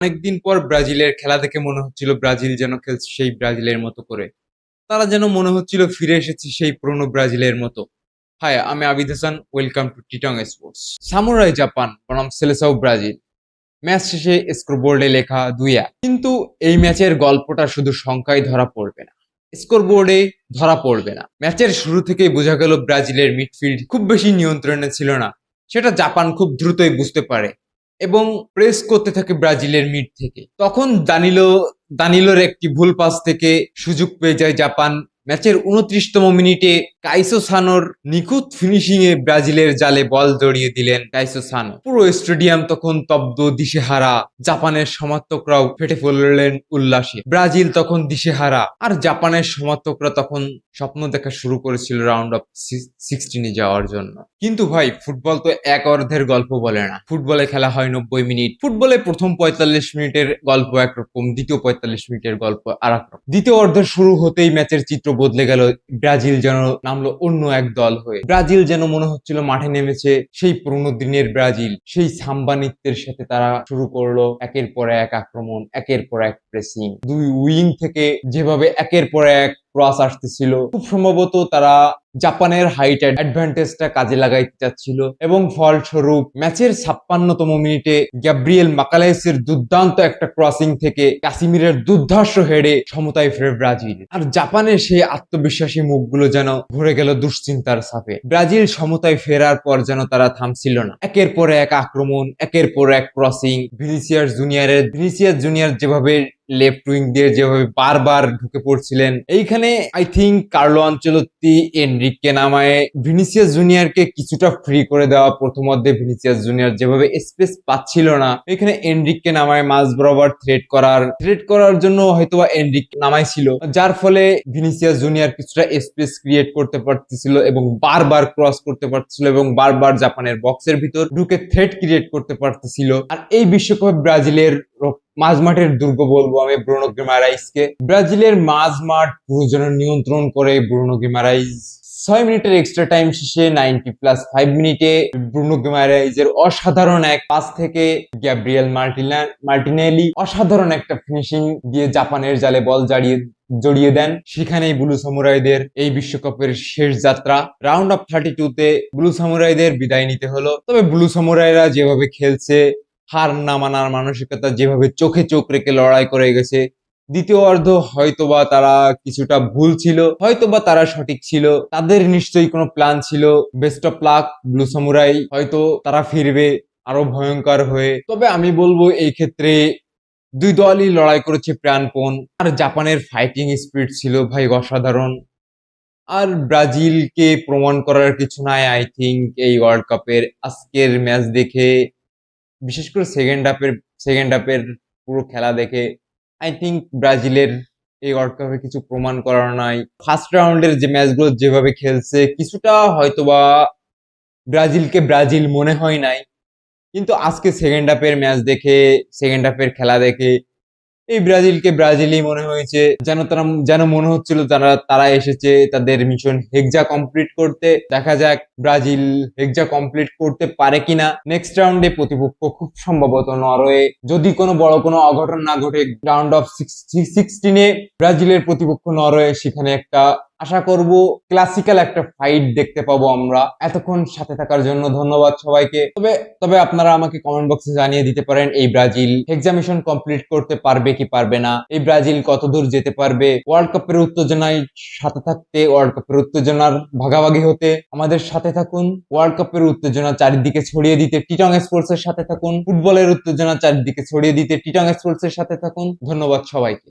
অনেকদিন পর ব্রাজিলের খেলা দেখে মনে হচ্ছিল ব্রাজিল যেন খেলছে সেই ব্রাজিলের মতো করে। তারা যেন মনে হচ্ছিল ফিরে এসেছে সেই পুরনো ব্রাজিলের মতো। হাই, আমি Abid Hasan, welcome to Titong sports. Samurai Japan বনাম সেলেসাও ব্রাজিল। ম্যাচ শেষে স্কোরবোর্ডে লেখা 2-1, কিন্তু এই ম্যাচের গল্পটা শুধু সংখ্যায় ধরা পড়বে না, স্কোরবোর্ডে ধরা পড়বে না। ম্যাচের শুরু থেকেই বোঝা গেল ব্রাজিলের মিডফিল্ড খুব বেশি নিয়ন্ত্রণে ছিল না। সেটা জাপান খুব দ্রুতই বুঝতে পারে এবং প্রেস করতে থাকে ব্রাজিলের মিড থেকে। তখন দানিলোর একটি ভুল পাস থেকে সুযোগ পেয়ে যায় জাপান। ম্যাচের 29তম মিনিটে কাইসো সানোর নিখুঁত ফিনিশিং এ ব্রাজিলের জালে বল জড়িয়ে দিলেন কাইসো সানো। পুরো স্টেডিয়াম তখন স্তব্ধ, দিশেহারা। জাপানের সমর্থকরাও ফেটে পড়লেন উল্লাসে। ব্রাজিল তখন দিশেহারা, আর জাপানের সমর্থকরা তখন স্বপ্ন দেখা শুরু করেছিল রাউন্ড অফ 16 যাওয়ার জন্য। কিন্তু ভাই, ফুটবল তো এক অর্ধের গল্প বলে না। ফুটবলে খেলা হয় 90 মিনিট। ফুটবলে প্রথম 45 মিনিটের গল্প একরকম, দ্বিতীয় 45 মিনিটের গল্প আর এক রকম। দ্বিতীয় অর্ধের শুরু হতেই ম্যাচের চিত্র বদলে গেল। ব্রাজিল যেন নামলো অন্য এক দল হয়ে। ব্রাজিল যেন মনে হচ্ছিল মাঠে নেমেছে সেই পুরোনো দিনের ব্রাজিল। সেই সাম্বা নৃত্যের সাথে তারা শুরু করলো একের পর এক আক্রমণ, একের পর এক প্রেসিং। দুই উইং থেকে যেভাবে একের পর এক ক্রস আসতেছিল, খুব সম্ভবত তারা জাপানের হাইট অ্যাডভান্টেজটা কাজে লাগাইতে চাচ্ছিল এবং ফলস্বরূপ ম্যাচের 56তম মিনিটে গ্যাব্রিয়েল মাকালেসের দুর্দান্ত একটা ক্রসিং থেকে কাসিমিরের দুর্ধর্ষ হেডে সমতায় ফেরে ব্রাজিল। আর জাপানের সেই আত্মবিশ্বাসী মুখগুলো যেন ভরে গেল দুশ্চিন্তার ছাপে। ব্রাজিল সমতায় ফেরার পর যেন তারা থামছিল না। একের পর এক আক্রমণ, একের পর এক ক্রসিং। ভিনিসিয়াস জুনিয়র যেভাবে লেফট উইং দিয়ে যেভাবে বারবার ঢুকে পড়ছিলেন, এইখানে আই থিঙ্ক কার্লো আনচেলত্তি এনরিককে নামায় ভিনিসিয়াস জুনিয়রকে কিছুটা ফ্রি করে দেওয়া। প্রথম অর্ধে ভিনিসিয়াস জুনিয়র যেভাবে স্পেস পাচ্ছিল না, এখানে এনরিককে নামায় মাঝ বরাবর থ্রেট করার জন্য হয়তোবা এনরিক নামাইছিল, যার ফলে ভিনিসিয়াস জুনিয়র কিছুটা স্পেস ক্রিয়েট করতে পারতেছিল এবং বারবার ক্রস করতে পারতেছিল এবং বারবার জাপানের বক্সের ভিতর ঢুকে থ্রেট ক্রিয়েট করতে পারতেছিল। আর এই বিশ্বকাপে ব্রাজিলের মাঝমাঠের দুর্গ বলবো আমি ব্রুনো গিমারাইজকে। ব্রাজিলের মাঝমাঠ পুরো যেন নিয়ন্ত্রণ করে ব্রুনো গিমারাইজ। 6 মিনিটের এক্সট্রা টাইম শেষে 90+5 মিনিটে ব্রুনো গিমারাইজের অসাধারণ এক পাস থেকে গ্যাব্রিয়েল মার্টিনেলি অসাধারণ একটা ফিনিশিং দিয়ে জাপানের জালে বল জড়িয়ে দেন। সেখানেই ব্লু সামুরাইদের এই বিশ্বকাপের শেষ যাত্রা। রাউন্ড অফ 32-তে ব্লু সামুরাইদের বিদায় নিতে হলো। তবে ব্লু সামুরাইরা যেভাবে খেলছে, হার না মানার মানসিকতা, যেভাবে চোখে চোখ রেখে লড়াই করে গেছে, দ্বিতীয় অর্ধ হয়তোবা তারা কিছুটা ভুল ছিল, হয়তোবা তারা সঠিক ছিল। তাদের নিশ্চয়ই কোনো প্ল্যান ছিল। Best of luck blue samurai, হয়তো তারা ফিরবে আরো ভয়ঙ্কর হয়ে। তবে আমি বলবো এই ক্ষেত্রে দুই দলই লড়াই করেছে প্রাণপণ, আর জাপানের ফাইটিং স্পিরিট ছিল ভাই অসাধারণ। আর ব্রাজিলকে প্রমাণ করার কিছু নাই আই থিঙ্ক এই ওয়ার্ল্ড কাপের আজকের ম্যাচ দেখে, বিশেষ করে সেকেন্ড হাফের পুরো খেলা দেখে আই থিঙ্ক ব্রাজিলের এই ওয়ার্ল্ড কাপে কিছু প্রমাণ করার নাই। ফার্স্ট রাউন্ডের যে ম্যাচগুলো যেভাবে খেলছে, কিছুটা হয়তোবা ব্রাজিলকে ব্রাজিল মনে হয় নাই, কিন্তু আজকে সেকেন্ড হাফের খেলা দেখে এই ব্রাজিলকে ব্রাজিলই মনে হয়েছে। যেন মনে হচ্ছিল তারা এসেছে তাদের মিশন হেক্সা কমপ্লিট করতে। দেখা যাক ব্রাজিল হেক্সা কমপ্লিট করতে পারে কিনা। নেক্সট রাউন্ডে প্রতিপক্ষ খুব সম্ভবত নরওয়ে, যদি কোনো বড় কোনো অঘটন না ঘটে। রাউন্ড অফ 16-এ ব্রাজিলের প্রতিপক্ষ নরওয়ে, সেখানে একটা আশা করব ক্লাসিক্যাল একটা ফাইট দেখতে পাবো আমরা। এতক্ষণ সাথে থাকার জন্য ধন্যবাদ সবাইকে। তবে আপনারা আমাকে কমেন্ট বক্সে জানিয়ে দিতে পারেন এই ব্রাজিল হেক্সা মিশন কমপ্লিট করতে পারবে কি পারবে না। এই ব্রাজিল কতদূর যেতে পারবে। ওয়ার্ল্ড কাপের উত্তেজনায় সাথে থাকতে, ওয়ার্ল্ড কাপের উত্তেজনার ভাগাভাগি হতে আমাদের সাথে থাকুন। ওয়ার্ল্ড কাপের উত্তেজনা চারিদিকে ছড়িয়ে দিতে টিটং স্পোর্টস এর সাথে থাকুন। ফুটবলের উত্তেজনা চারিদিকে ছড়িয়ে দিতে টিটং স্পোর্টস এর সাথে থাকুন। ধন্যবাদ সবাইকে।